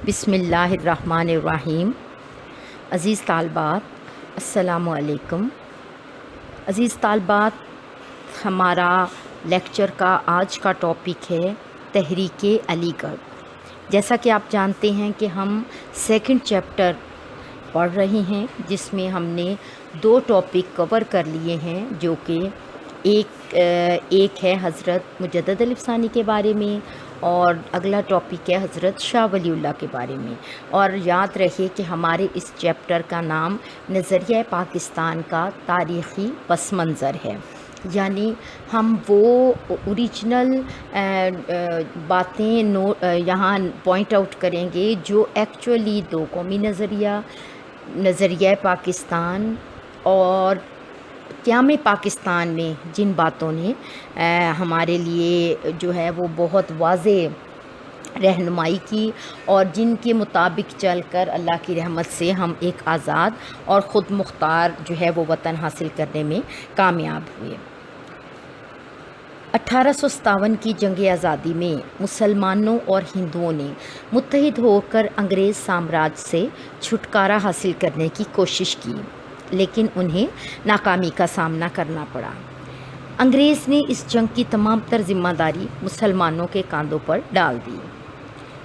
بسم اللہ الرحمن الرحیم۔ عزیز طالبات، السلام علیکم۔ عزیز طالبات، ہمارا لیکچر کا آج کا ٹاپک ہے تحریک علی گڑھ۔ جیسا کہ آپ جانتے ہیں کہ ہم سیکنڈ چیپٹر پڑھ رہے ہیں، جس میں ہم نے 2 ٹاپک کور کر لیے ہیں، جو کہ ایک ہے حضرت مجدد الف ثانی کے بارے میں، اور اگلا ٹاپک ہے حضرت شاہ ولی اللہ کے بارے میں۔ اور یاد رہے کہ ہمارے اس چیپٹر کا نام نظریہ پاکستان کا تاریخی پس منظر ہے، یعنی ہم وہ اوریجنل باتیں یہاں پوائنٹ آؤٹ کریں گے جو ایکچولی 2 قومی نظریہ پاکستان اور قیام پاکستان میں جن باتوں نے ہمارے لیے جو ہے وہ بہت واضح رہنمائی کی، اور جن کے مطابق چل کر اللہ کی رحمت سے ہم ایک آزاد اور خود مختار جو ہے وہ وطن حاصل کرنے میں کامیاب ہوئے۔ 1857 کی جنگ آزادی میں مسلمانوں اور ہندوؤں نے متحد ہو کر انگریز سامراج سے چھٹکارا حاصل کرنے کی کوشش کی، لیکن انہیں ناکامی کا سامنا کرنا پڑا۔ انگریز نے اس جنگ کی تمام تر ذمہ داری مسلمانوں کے کاندھوں پر ڈال دی۔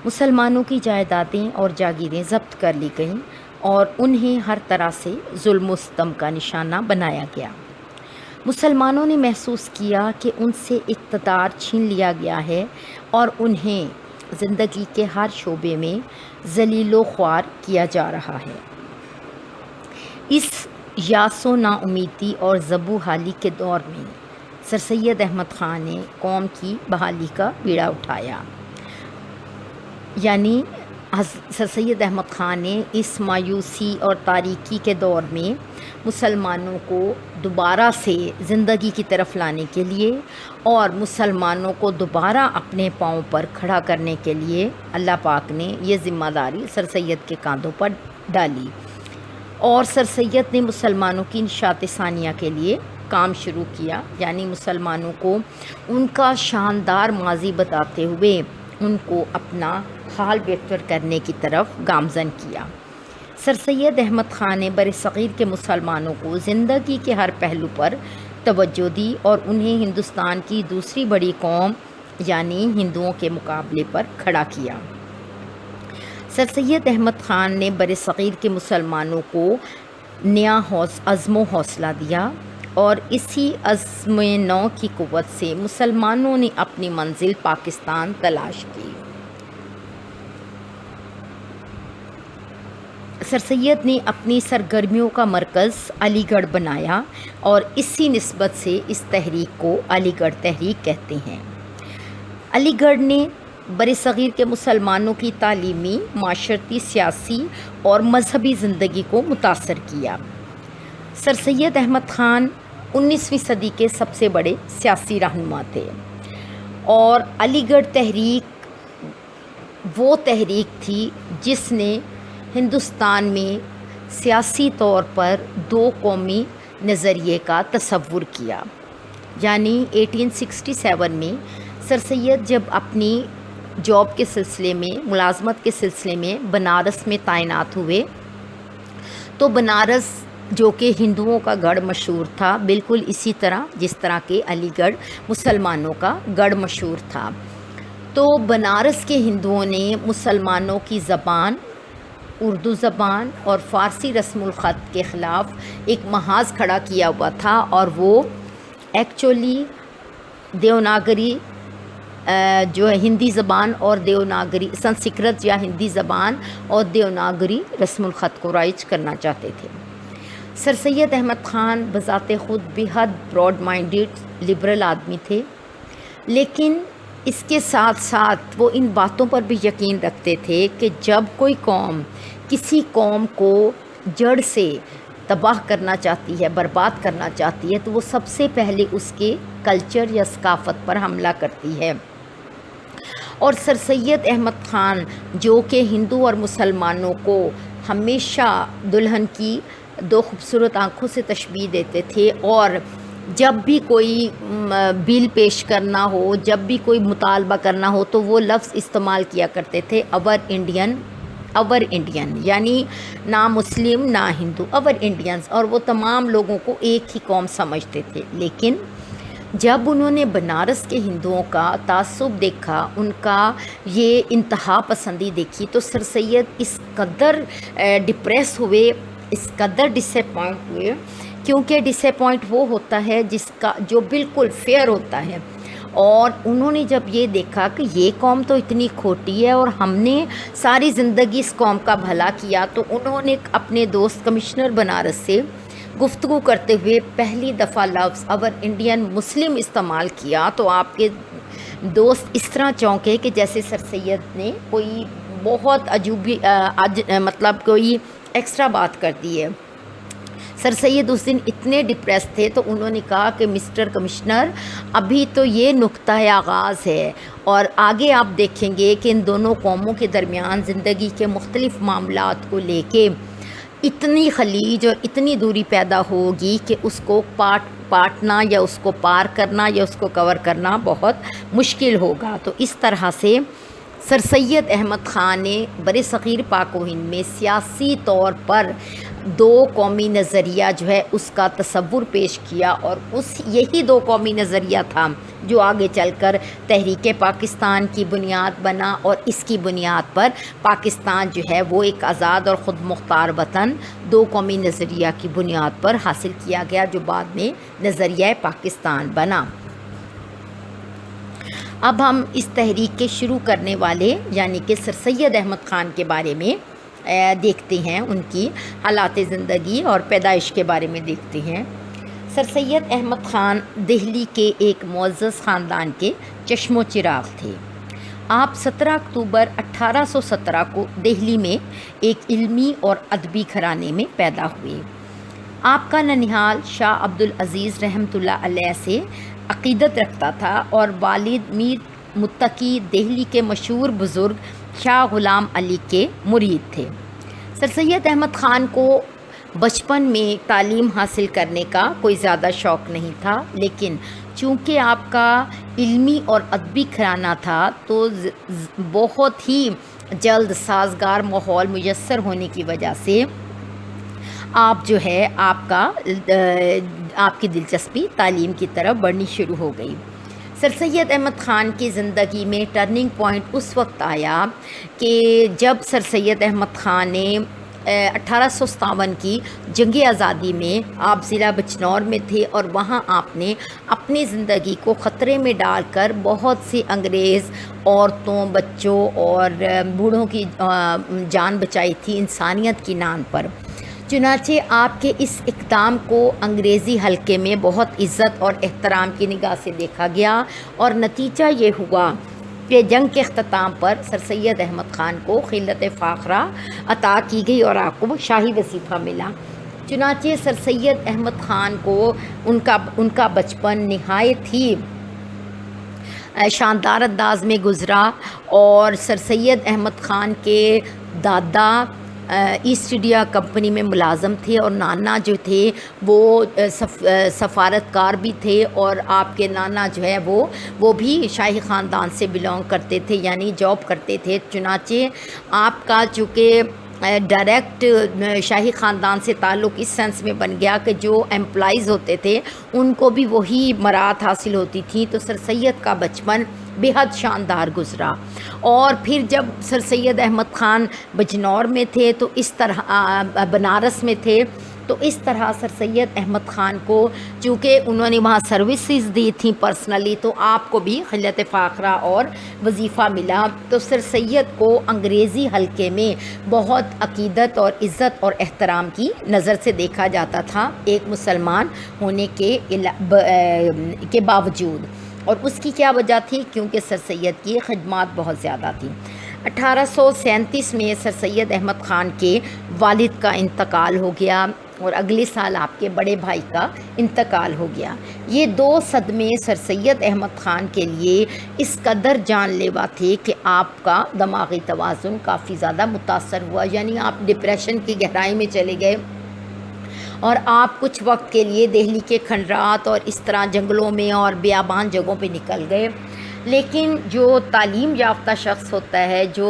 مسلمانوں کی جائیدادیں اور جاگیریں ضبط کر لی گئیں اور انہیں ہر طرح سے ظلم و ستم کا نشانہ بنایا گیا۔ مسلمانوں نے محسوس کیا کہ ان سے اقتدار چھین لیا گیا ہے اور انہیں زندگی کے ہر شعبے میں ذلیل و خوار کیا جا رہا ہے۔ اس یاس و نا امیدی اور زبوں حالی کے دور میں سر سید احمد خان نے قوم کی بحالی کا بیڑا اٹھایا، یعنی سر سید احمد خان نے اس مایوسی اور تاریکی کے دور میں مسلمانوں کو دوبارہ سے زندگی کی طرف لانے کے لیے اور مسلمانوں کو دوبارہ اپنے پاؤں پر کھڑا کرنے کے لیے اللہ پاک نے یہ ذمہ داری سر سید کے کاندھوں پر ڈالی، اور سر سید نے مسلمانوں کی نشاط ثانیہ کے لیے کام شروع کیا، یعنی مسلمانوں کو ان کا شاندار ماضی بتاتے ہوئے ان کو اپنا حال بہتر کرنے کی طرف گامزن کیا۔ سر سید احمد خان نے برصغیر کے مسلمانوں کو زندگی کے ہر پہلو پر توجہ دی اور انہیں ہندوستان کی دوسری بڑی قوم یعنی ہندوؤں کے مقابلے پر کھڑا کیا۔ سر سید احمد خان نے برصغیر کے مسلمانوں کو نیا عزم و حوصلہ دیا، اور اسی عزم نو کی قوت سے مسلمانوں نے اپنی منزل پاکستان تلاش کی۔ سر سید نے اپنی سرگرمیوں کا مرکز علی گڑھ بنایا، اور اسی نسبت سے اس تحریک کو علی گڑھ تحریک کہتے ہیں۔ علی گڑھ نے برصغیر کے مسلمانوں کی تعلیمی، معاشرتی، سیاسی اور مذہبی زندگی کو متاثر کیا۔ سر سید احمد خان 19ویں صدی کے سب سے بڑے سیاسی رہنما تھے، اور علی گڑھ تحریک وہ تحریک تھی جس نے ہندوستان میں سیاسی طور پر 2 قومی نظریے کا تصور کیا، یعنی 1867 میں سر سید جب اپنی جاب کے سلسلے میں، ملازمت کے سلسلے میں بنارس میں تعینات ہوئے، تو بنارس جو کہ ہندوؤں کا گڑھ مشہور تھا، بالکل اسی طرح جس طرح کہ علی گڑھ مسلمانوں کا گڑھ مشہور تھا، تو بنارس کے ہندوؤں نے مسلمانوں کی زبان، اردو زبان اور فارسی رسم الخط کے خلاف ایک محاذ کھڑا کیا ہوا تھا، اور وہ ایکچولی دیوناگری جو ہے ہندی زبان اور دیوناگری سنسکرت یا ہندی زبان اور دیوناگری رسم الخط کو رائج کرنا چاہتے تھے۔ سر سید احمد خان بذات خود بہت براڈ مائنڈڈ لبرل آدمی تھے، لیکن اس کے ساتھ ساتھ وہ ان باتوں پر بھی یقین رکھتے تھے کہ جب کوئی قوم کسی قوم کو جڑ سے تباہ کرنا چاہتی ہے، برباد کرنا چاہتی ہے، تو وہ سب سے پہلے اس کے کلچر یا ثقافت پر حملہ کرتی ہے۔ اور سر سید احمد خان جو کہ ہندو اور مسلمانوں کو ہمیشہ دلہن کی 2 خوبصورت آنکھوں سے تشبیہ دیتے تھے، اور جب بھی کوئی بل پیش کرنا ہو، جب بھی کوئی مطالبہ کرنا ہو، تو وہ لفظ استعمال کیا کرتے تھے، اور انڈین اور انڈین، یعنی نہ مسلم نہ ہندو، اور انڈینز، اور وہ تمام لوگوں کو ایک ہی قوم سمجھتے تھے۔ لیکن جب انہوں نے بنارس کے ہندوؤں کا تعصب دیکھا، ان کا یہ انتہا پسندی دیکھی، تو سر سید اس قدر ڈپریس ہوئے، اس قدر ڈس اپوائنٹ ہوئے، کیونکہ ڈس اپوائنٹ وہ ہوتا ہے جس کا جو بالکل فیئر ہوتا ہے، اور انہوں نے جب یہ دیکھا کہ یہ قوم تو اتنی کھوٹی ہے اور ہم نے ساری زندگی اس قوم کا بھلا کیا، تو انہوں نے اپنے دوست کمشنر بنارس سے گفتگو کرتے ہوئے پہلی دفعہ لفظ اور انڈین مسلم استعمال کیا، تو آپ کے دوست اس طرح چونکے کہ جیسے سر سید نے کوئی بہت عجوبی مطلب کوئی ایکسٹرا بات کر دی ہے۔ سر سید اس دن اتنے ڈپریس تھے، تو انہوں نے کہا کہ مسٹر کمشنر، ابھی تو یہ نقطہ آغاز ہے، اور آگے آپ دیکھیں گے کہ ان دونوں قوموں کے درمیان زندگی کے مختلف معاملات کو لے کے اتنی خلیج اور اتنی دوری پیدا ہوگی کہ اس کو پاٹنا یا اس کو پار کرنا یا اس کو کور کرنا بہت مشکل ہوگا۔ تو اس طرح سے سر سید احمد خان نے برصغیر پاک و ہند میں سیاسی طور پر دو قومی نظریہ جو ہے اس کا تصور پیش کیا، اور یہی دو قومی نظریہ تھا جو آگے چل کر تحریک پاکستان کی بنیاد بنا، اور اس کی بنیاد پر پاکستان جو ہے وہ ایک آزاد اور خود مختار وطن دو قومی نظریہ کی بنیاد پر حاصل کیا گیا، جو بعد میں نظریہ پاکستان بنا۔ اب ہم اس تحریک کے شروع کرنے والے یعنی کہ سر سید احمد خان کے بارے میں دیکھتے ہیں، ان کی حالات زندگی اور پیدائش کے بارے میں دیکھتے ہیں۔ سر سید احمد خان دہلی کے ایک معزز خاندان کے چشم و چراغ تھے۔ آپ 17 اکتوبر 1817 کو دہلی میں ایک علمی اور ادبی گھرانے میں پیدا ہوئے۔ آپ کا ننھیال شاہ عبدالعزیز رحمۃ اللہ علیہ سے عقیدت رکھتا تھا، اور والد میر متقی دہلی کے مشہور بزرگ شاہ غلام علی کے مرید تھے۔ سر سید احمد خان کو بچپن میں تعلیم حاصل کرنے کا کوئی زیادہ شوق نہیں تھا، لیکن چونکہ آپ کا علمی اور ادبی گھرانہ تھا تو بہت ہی جلد سازگار ماحول میسر ہونے کی وجہ سے آپ جو ہے آپ کی دلچسپی تعلیم کی طرف بڑھنی شروع ہو گئی۔ سر سید احمد خان کی زندگی میں ٹرننگ پوائنٹ اس وقت آیا کہ جب سر سید احمد خان نے 1857 کی جنگ آزادی میں آپ ضلع بجنور میں تھے، اور وہاں آپ نے اپنی زندگی کو خطرے میں ڈال کر بہت سی انگریز عورتوں، بچوں اور بوڑھوں کی جان بچائی تھی انسانیت کی نام پر۔ چنانچہ آپ کے اس اقدام کو انگریزی حلقے میں بہت عزت اور احترام کی نگاہ سے دیکھا گیا، اور نتیجہ یہ ہوا کہ جنگ کے اختتام پر سر سید احمد خان کو خلعت فاخرہ عطا کی گئی اور آپ کو شاہی وظیفہ ملا۔ چنانچہ سر سید احمد خان کو ان کا بچپن نہایت ہی شاندار انداز میں گزرا، اور سر سید احمد خان کے دادا ایسٹ انڈیا کمپنی میں ملازم تھے، اور نانا جو تھے وہ سفارتکار بھی تھے، اور آپ کے نانا جو ہے وہ بھی شاہی خاندان سے بلونگ کرتے تھے، یعنی جاب کرتے تھے۔ چنانچہ آپ کا چونکہ ڈائریکٹ شاہی خاندان سے تعلق اس سینس میں بن گیا کہ جو امپلائیز ہوتے تھے ان کو بھی وہی مراعات حاصل ہوتی تھی، تو سر سید کا بچپن بے حد شاندار گزرا۔ اور پھر جب سر سید احمد خان بجنور میں تھے تو اس طرح بنارس میں تھے، تو اس طرح سر سید احمد خان کو چونکہ انہوں نے وہاں سروسز دی تھیں پرسنلی، تو آپ کو بھی خلعت فاخرہ اور وظیفہ ملا۔ تو سر سید کو انگریزی حلقے میں بہت عقیدت اور عزت اور احترام کی نظر سے دیکھا جاتا تھا، ایک مسلمان ہونے کے باوجود۔ اور اس کی کیا وجہ تھی؟ کیونکہ سر سید کی خدمات بہت زیادہ تھیں۔ 1837 میں سر سید احمد خان کے والد کا انتقال ہو گیا، اور اگلے سال آپ کے بڑے بھائی کا انتقال ہو گیا۔ یہ دو صدمے سر سید احمد خان کے لیے اس قدر جان لیوا تھے کہ آپ کا دماغی توازن کافی زیادہ متاثر ہوا، یعنی آپ ڈپریشن کی گہرائی میں چلے گئے، اور آپ کچھ وقت کے لیے دہلی کے کھنڈرات اور اس طرح جنگلوں میں اور بیابان جگہوں پہ نکل گئے۔ لیکن جو تعلیم یافتہ شخص ہوتا ہے، جو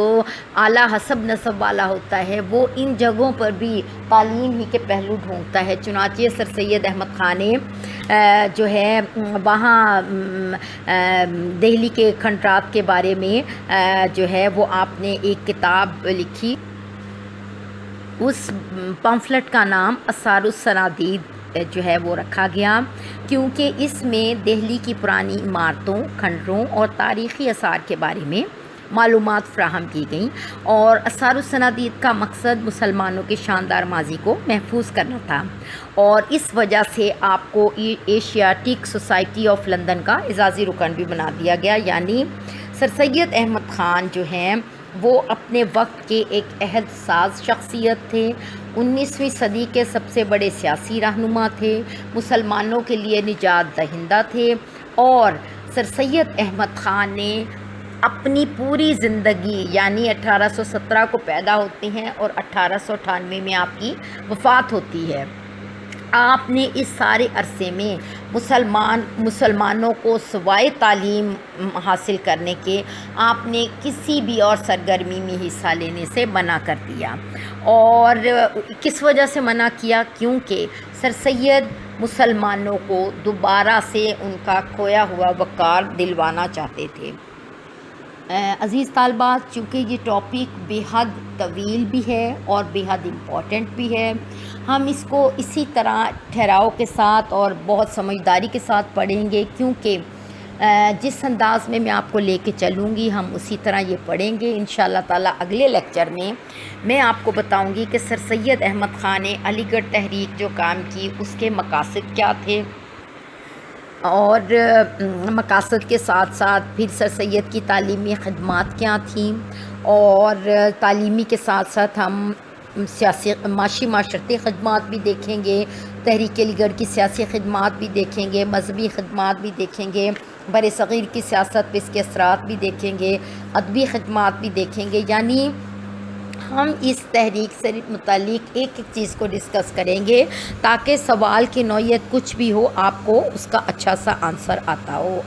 اعلیٰ حسب نسب والا ہوتا ہے، وہ ان جگہوں پر بھی تعلیم ہی کے پہلو ڈھونڈتا ہے۔ چنانچہ سر سید احمد خان نے جو ہے وہاں دہلی کے کھنڈرات کے بارے میں جو ہے وہ آپ نے ایک کتاب لکھی۔ اس پمفلٹ کا نام آثار الصنادید جو ہے وہ رکھا گیا، کیونکہ اس میں دہلی کی پرانی عمارتوں، کھنڈروں اور تاریخی آثار کے بارے میں معلومات فراہم کی گئیں، اور آثار الصنادید کا مقصد مسلمانوں کے شاندار ماضی کو محفوظ کرنا تھا، اور اس وجہ سے آپ کو ایشیاٹک سوسائٹی آف لندن کا اعزازی رکن بھی بنا دیا گیا۔ یعنی سر سید احمد خان جو ہیں وہ اپنے وقت کے ایک عہد ساز شخصیت تھے، 19ویں صدی کے سب سے بڑے سیاسی رہنما تھے، مسلمانوں کے لیے نجات دہندہ تھے، اور سر سید احمد خان نے اپنی پوری زندگی، یعنی 1817 کو پیدا ہوتے ہیں اور 1898 میں آپ کی وفات ہوتی ہے، آپ نے اس سارے عرصے میں مسلمانوں کو سوائے تعلیم حاصل کرنے کے آپ نے کسی بھی اور سرگرمی میں حصہ لینے سے منع کر دیا۔ اور کس وجہ سے منع کیا؟ کیونکہ سر سید مسلمانوں کو دوبارہ سے ان کا کھویا ہوا وقار دلوانا چاہتے تھے۔ عزیز طالبات، چونکہ یہ ٹاپک بے حد طویل بھی ہے اور بے حد امپورٹنٹ بھی ہے، ہم اس کو اسی طرح ٹھہراؤ کے ساتھ اور بہت سمجھداری کے ساتھ پڑھیں گے، کیونکہ جس انداز میں آپ کو لے کے چلوں گی ہم اسی طرح یہ پڑھیں گے انشاءاللہ تعالیٰ۔ اگلے لیکچر میں آپ کو بتاؤں گی کہ سر سید احمد خان نے علی گڑھ تحریک جو کام کی اس کے مقاصد کیا تھے، اور مقاصد کے ساتھ ساتھ پھر سر سید کی تعلیمی خدمات کیا تھیں، اور تعلیمی کے ساتھ ساتھ ہم سیاسی معاشرتی خدمات بھی دیکھیں گے، تحریک علی گڑھ کی سیاسی خدمات بھی دیکھیں گے، مذہبی خدمات بھی دیکھیں گے، بر صغیر کی سیاست پہ اس کے اثرات بھی دیکھیں گے، ادبی خدمات بھی دیکھیں گے۔ یعنی ہم اس تحریک سے متعلق ایک ایک چیز کو ڈسکس کریں گے، تاکہ سوال کی نوعیت کچھ بھی ہو آپ کو اس کا اچھا سا آنسر آتا ہو۔